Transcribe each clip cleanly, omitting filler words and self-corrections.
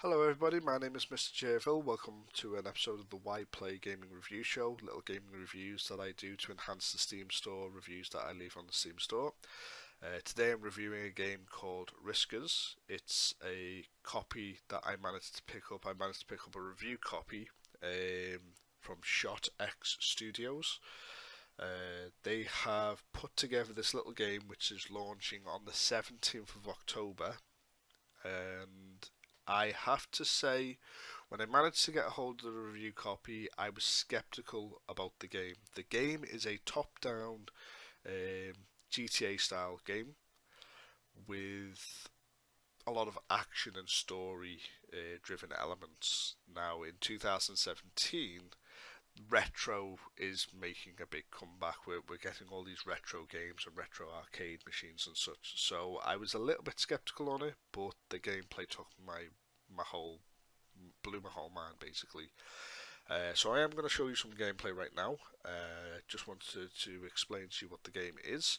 Hello everybody, my name is Mr. Jerville. Welcome to an episode of the Why Play Gaming Review Show, little gaming reviews that I do to enhance the Steam Store, reviews that I leave on the Steam Store. Today I'm reviewing a game called Riskers. It's a copy that I managed to pick up. I managed to pick up a review copy from Shot X Studios. They have put together this little game which is launching on the 17th of October, and I have to say, when I managed to get a hold of the review copy, I was skeptical about the game. The game is a top-down GTA style game with a lot of action and story driven elements. Now in 2017, retro is making a big comeback. We're getting all these retro games and retro arcade machines and such. So I was a little bit skeptical on it, but the gameplay took blew my whole mind basically. So I am going to show you some gameplay right now. Just wanted to explain to you what the game is.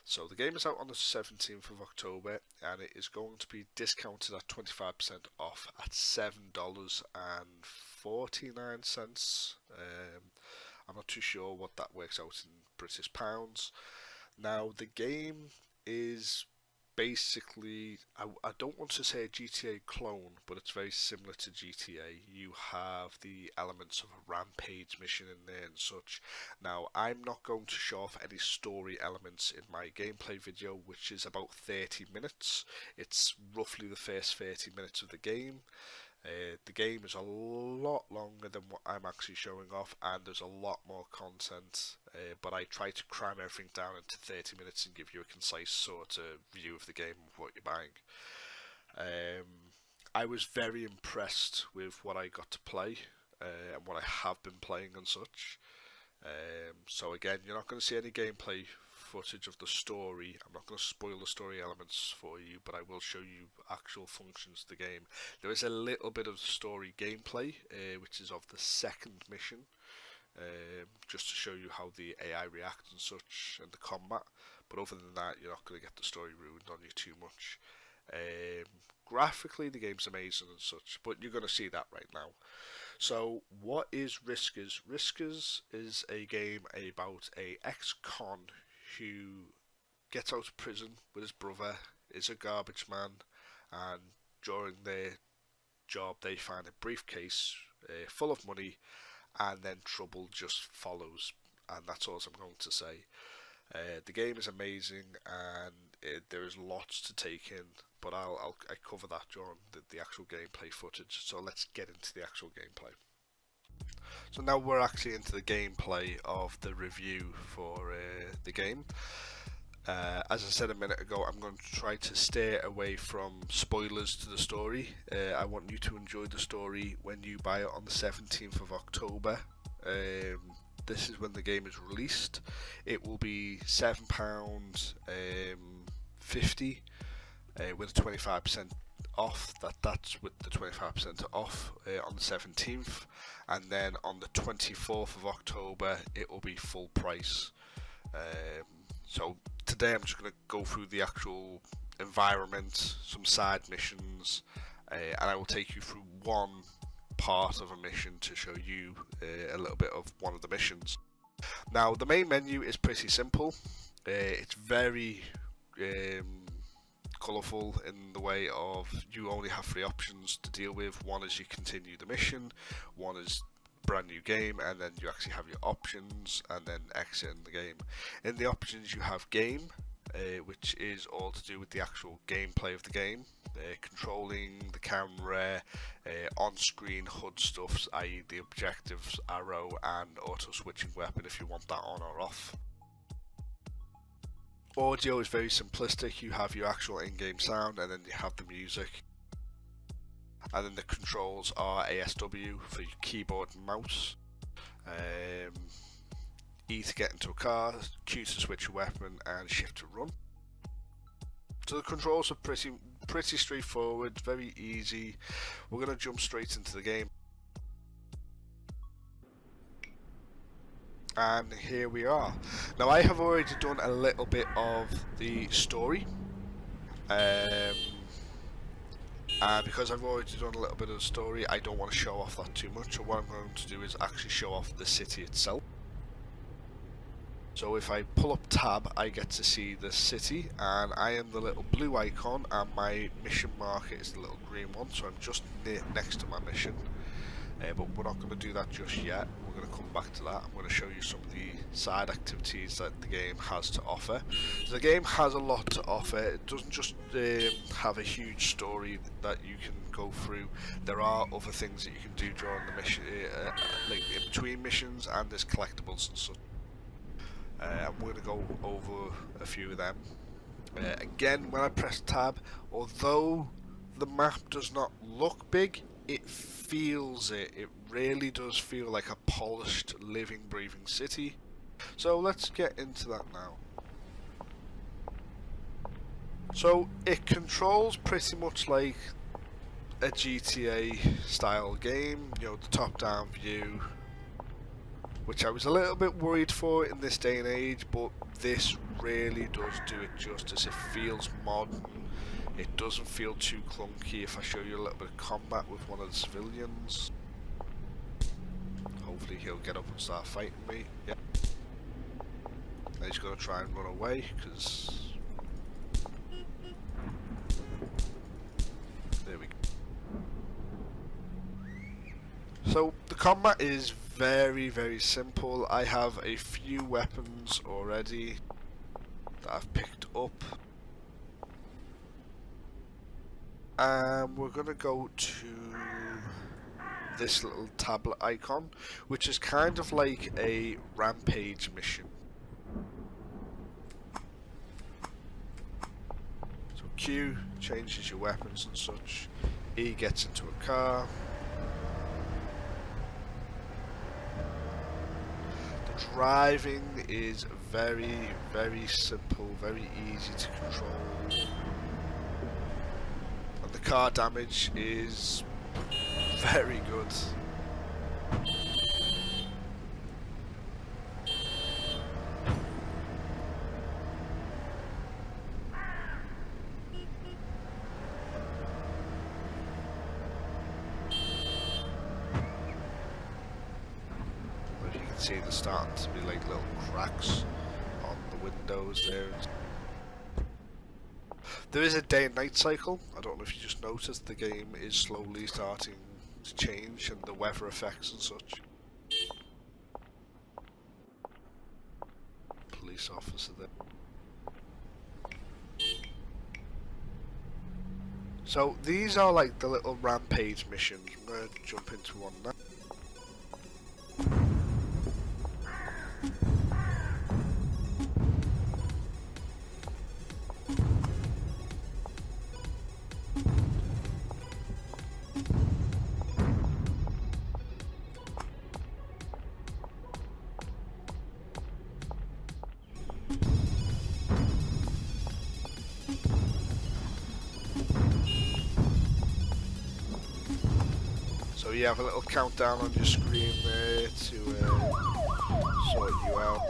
So the game is out on the 17th of October and it is going to be discounted at 25% off at $7.49. I'm not too sure what that works out in British pounds. Now the game is basically, I don't want to say a GTA clone, but it's very similar to GTA. You have the elements of a rampage mission in there and such. Now, I'm not going to show off any story elements in my gameplay video, which is about 30 minutes. It's roughly the first 30 minutes of the game. The game is a lot longer than what I'm actually showing off, and there's a lot more content, but I try to cram everything down into 30 minutes and give you a concise sort of view of the game of what you're buying. I was very impressed with what I got to play and what I have been playing and such. So again, you're not going to see any gameplay footage of the story. I'm not going to spoil the story elements for you, but I will show you actual functions of the game. There is a little bit of story gameplay, which is of the second mission, just to show you how the AI reacts and such, and the combat. But other than that, you're not going to get the story ruined on you too much. Graphically, the game's amazing and such, but you're going to see that right now. So, what is Riskers? Riskers is a game about a ex-con who gets out of prison with his brother, is a garbage man, and during their job they find a briefcase full of money, and then trouble just follows, and that's all I'm going to say. The game is amazing, and there is lots to take in, but I cover that during the actual gameplay footage. So let's get into the actual gameplay. So now we're actually into the gameplay of the review for the game. As I said a minute ago, I'm going to try to stay away from spoilers to the story. I want you to enjoy the story when you buy it on the 17th of October. This is when the game is released. It will be £7.50 with 25% off. That's with the 25% off on the 17th, and then on the 24th of October it will be full price. So today I'm just going to go through the actual environment, some side missions, and I will take you through one part of a mission to show you a little bit of one of the missions. Now the main menu is pretty simple. It's very colourful in the way of you only have 3 options to deal with. One is you continue the mission, one is brand new game, and then you actually have your options and then exit in the game. In the options you have game, which is all to do with the actual gameplay of the game, controlling the camera, on-screen HUD stuffs, i.e. the objectives, arrow and auto switching weapon if you want that on or off. Audio is very simplistic. You have your actual in-game sound and then you have the music. And then the controls are ASW for your keyboard and mouse, E to get into a car, Q to switch a weapon, and shift to run. So the controls are pretty straightforward, very easy. We're going to jump straight into the game. And here we are. Now I have already done a little bit of the story. And because I've already done a little bit of the story, I don't want to show off that too much, so what I'm going to do is actually show off the city itself. So if I pull up tab, I get to see the city, and I am the little blue icon, and my mission marker is the little green one, so I'm just next to my mission. But we're not going to do that just yet. We're going to come back to that. I'm going to show you some of the side activities that the game has to offer. So the game has a lot to offer. It doesn't just have a huge story that you can go through. There are other things that you can do during the mission, like in between missions, and there's collectibles and such. I'm going to go over a few of them. Again, when I press tab, although the map does not look big, it feels it. It really does feel like a polished, living, breathing city. So let's get into that now. So it controls pretty much like a GTA style game, you know, the top-down view, which I was a little bit worried for in this day and age, but this really does do it justice. It feels modern. It doesn't feel too clunky. If I show you a little bit of combat with one of the civilians, hopefully he'll get up and start fighting me. Yep. He's going to try and run away, because... There we go. So, the combat is very, very simple. I have a few weapons already that I've picked up. We're going to go to this little tablet icon, which is kind of like a rampage mission. So Q changes your weapons and such. E gets into a car. The driving is very, very simple, very easy to control. And the car damage is very good. See, there's starting to be like little cracks on the windows there. There is a day and night cycle. I don't know if you just noticed, the game is slowly starting to change, and the weather effects and such. Police officer there. So these are like the little rampage missions. I'm going to jump into one now. So you have a little countdown on your screen there to sort you out.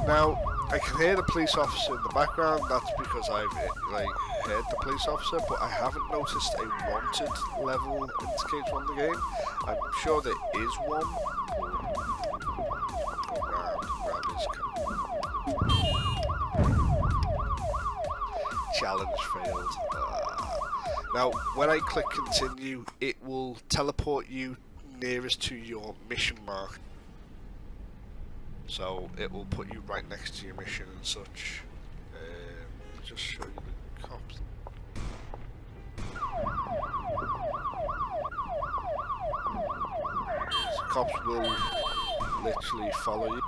Now, I can hear the police officer in the background. That's because I've heard the police officer, but I haven't noticed a wanted level indicator on the game. I'm sure there is one. Go around, grab his car. Challenge failed. Now, when I click continue, it will teleport you nearest to your mission mark. So it will put you right next to your mission and such. Just show you the cops. So cops will literally follow you.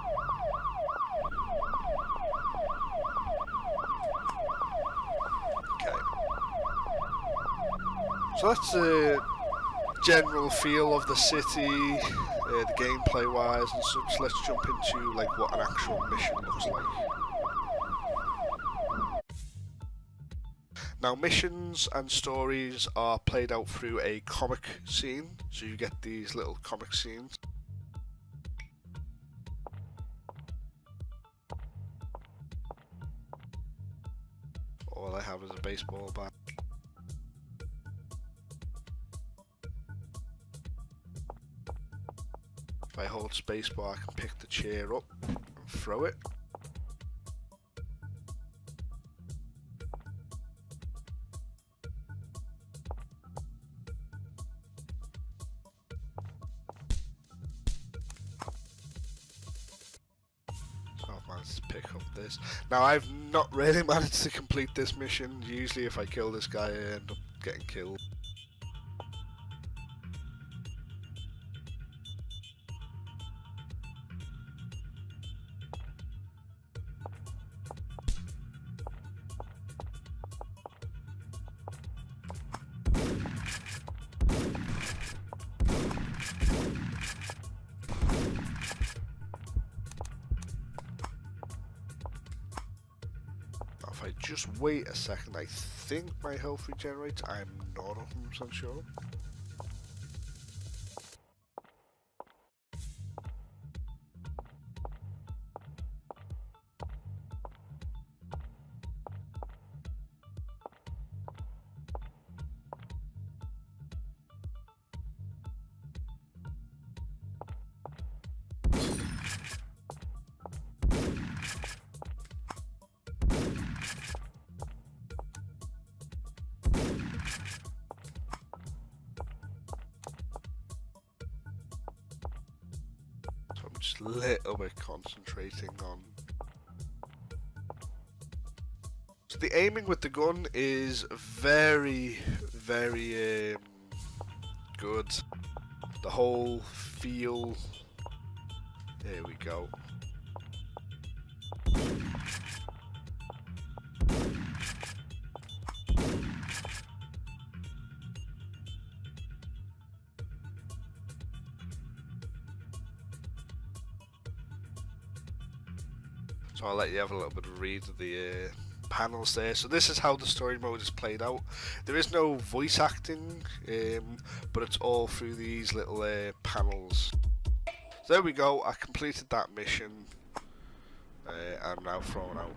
So that's the general feel of the city, the gameplay wise and such. Let's jump into like what an actual mission looks like. Now, missions and stories are played out through a comic scene, so you get these little comic scenes. all I have is a baseball bat. If I hold spacebar, I can pick the chair up and throw it. So I've managed to pick up this. Now I've not really managed to complete this mission. Usually if I kill this guy, I end up getting killed. If I just wait a second, I think my health regenerates. I'm not 100% sure. Just a little bit concentrating on. So the aiming with the gun is very good. The whole feel. There we go. So I'll let you have a little bit of a read of the panels there. So this is how the story mode is played out. There is no voice acting, but it's all through these little panels. So there we go, I completed that mission. I'm now thrown out.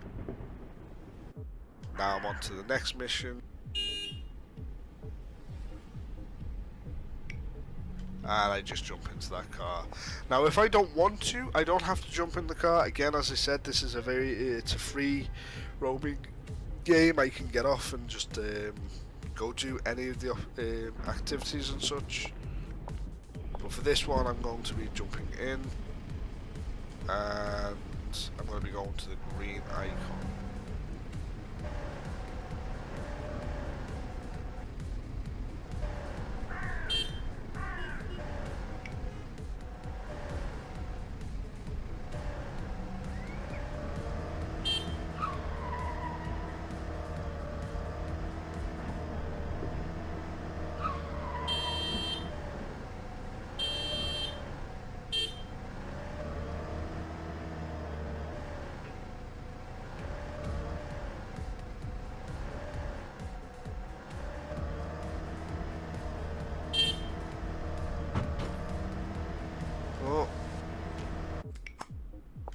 Now I'm on to the next mission. And I just jump into that car. Now if I don't want to, I don't have to jump in the car. Again, as I said, this is it's a free roaming game. I can get off and just go do any of the activities and such. But for this one, I'm going to be jumping in. And I'm going to be going to the green icon.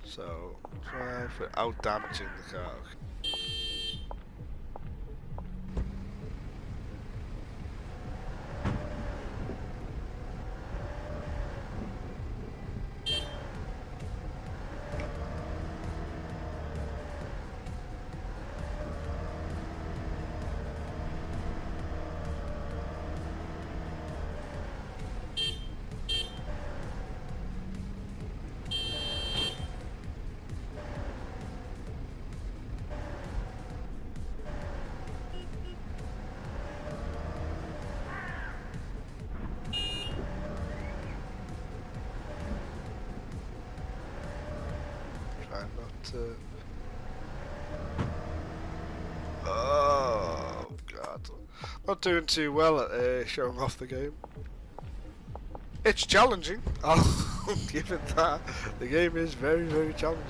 So, try without damaging the car. Oh god, not doing too well at showing off the game. It's challenging, I'll give it that. The game is very challenging.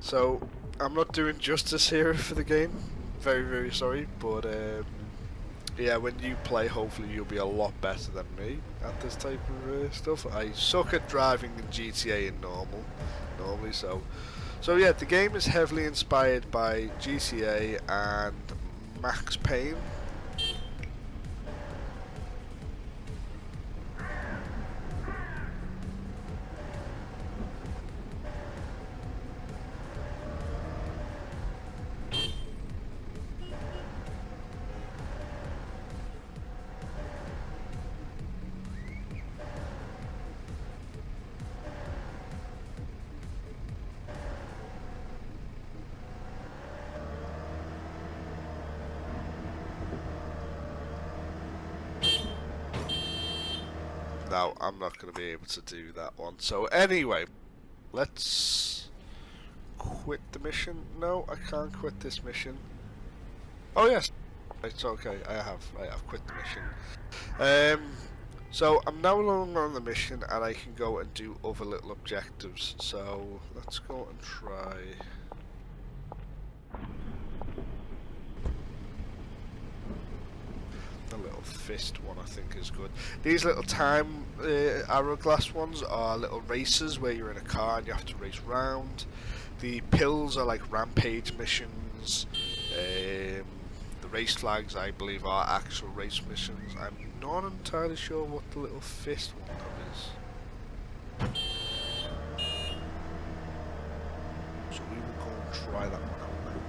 So I'm not doing justice here for the game. Very sorry, but yeah, when you play, hopefully you'll be a lot better than me at this type of stuff. I suck at driving in GTA and normally. So yeah, the game is heavily inspired by GTA and Max Payne. Now, I'm not going to be able to do that one. So anyway, let's quit the mission. No, I can't quit this mission. Oh yes, it's okay. I have quit the mission. So I'm now no longer on the mission, and I can go and do other little objectives. So let's go and try. The little fist one I think is good. These little time hourglass ones are little races where you're in a car and you have to race round. The pills are like rampage missions. The race flags I believe are actual race missions. I'm not entirely sure what the little fist one is. So we will go and try that one out now.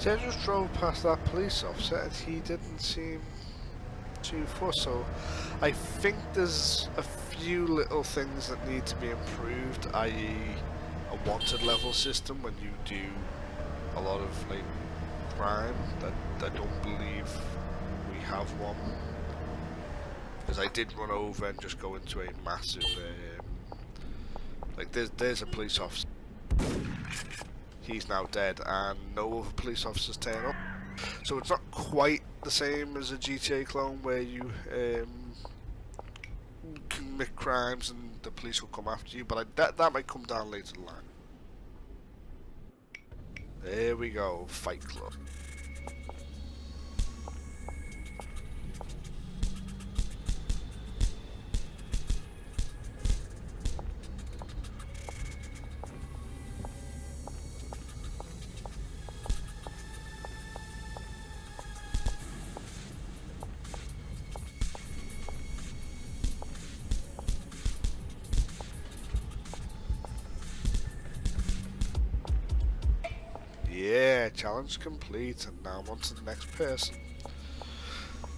I just drove past that police officer and he didn't seem too fussed, so I think there's a few little things that need to be improved, i.e. a wanted level system when you do a lot of like crime. That I don't believe we have one, because I did run over and just go into a massive like there's a police officer. He's now dead, and no other police officers turn up. So it's not quite the same as a GTA clone where you commit crimes and the police will come after you, but that might come down later in the line. There we go, Fight Club. Yeah, challenge complete, and now I'm on to the next person.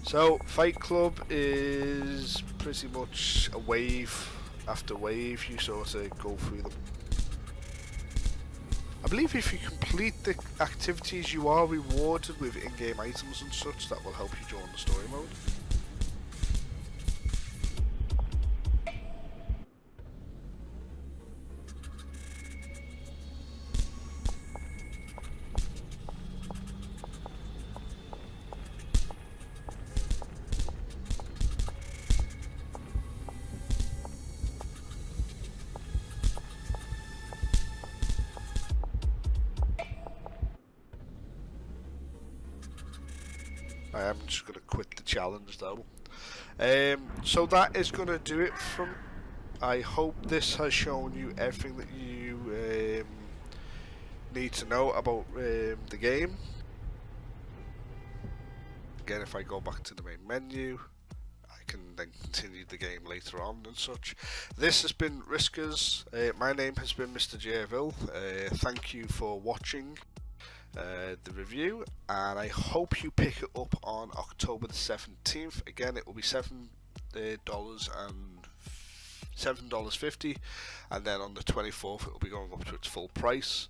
So, Fight Club is pretty much a wave after wave, you sort of go through them. I believe if you complete the activities you are rewarded with in-game items and such that will help you during the story mode. I am just going to quit the challenge though. So that is going to do it from. I hope this has shown you everything that you need to know about the game. Again, if I go back to the main menu, I can then continue the game later on and such. This has been Riskers. My name has been Mr. Jerville. Thank you for watching the review, and I hope you pick it up on October the 17th. Again, it will be $7.50, and then on the 24th it will be going up to its full price.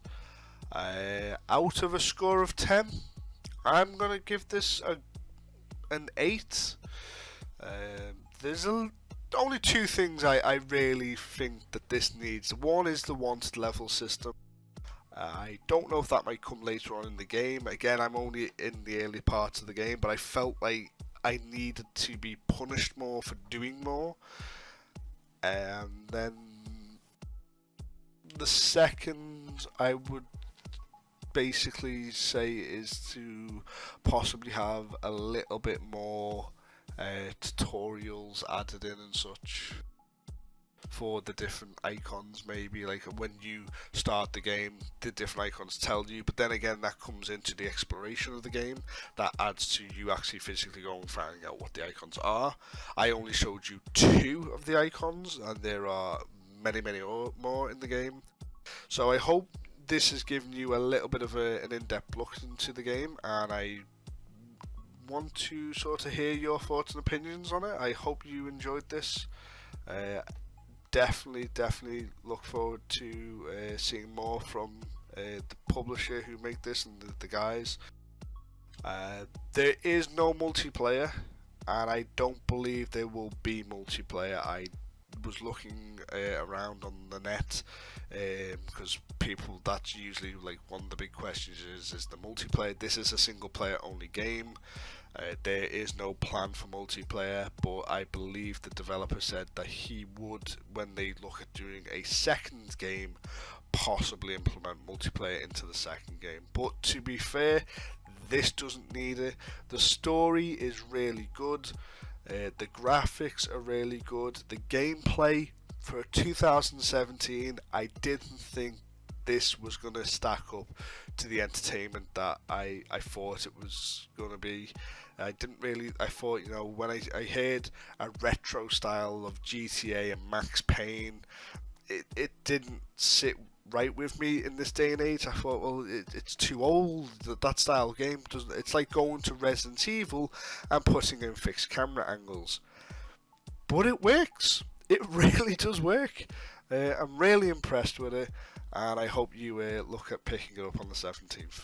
Out of a score of 10, I'm gonna give this an 8. There's only two things I really think that this needs. One is the wanted level system. I don't know if that might come later on in the game. Again, I'm only in the early parts of the game, but I felt like I needed to be punished more for doing more. And then the second I would basically say is to possibly have a little bit more tutorials added in and such for the different icons. Maybe like when you start the game, the different icons tell you, but then again that comes into the exploration of the game. That adds to you actually physically going and finding out what the icons are. I only showed you 2 of the icons, and there are many more in the game. So I hope this has given you a little bit of an in-depth look into the game, and I want to sort of hear your thoughts and opinions on it. I hope you enjoyed this. Definitely look forward to seeing more from the publisher who make this and the guys. There is no multiplayer, and I don't believe there will be multiplayer. I was looking around on the net because people, that's usually like one of the big questions is the multiplayer. This is a single player only game. There is no plan for multiplayer, but I believe the developer said that he would, when they look at doing a second game, possibly implement multiplayer into the second game. But to be fair, this doesn't need it. The story is really good. The graphics are really good. The gameplay for 2017, I didn't think this was going to stack up to the entertainment that I thought it was going to be. I thought, you know, when I heard a retro style of GTA and Max Payne, it didn't sit right with me in this day and age. I thought, well, it's too old. That style of game doesn't. It's like going to Resident Evil and putting in fixed camera angles. But it works. It really does work. I'm really impressed with it, and I hope you look at picking it up on the 17th.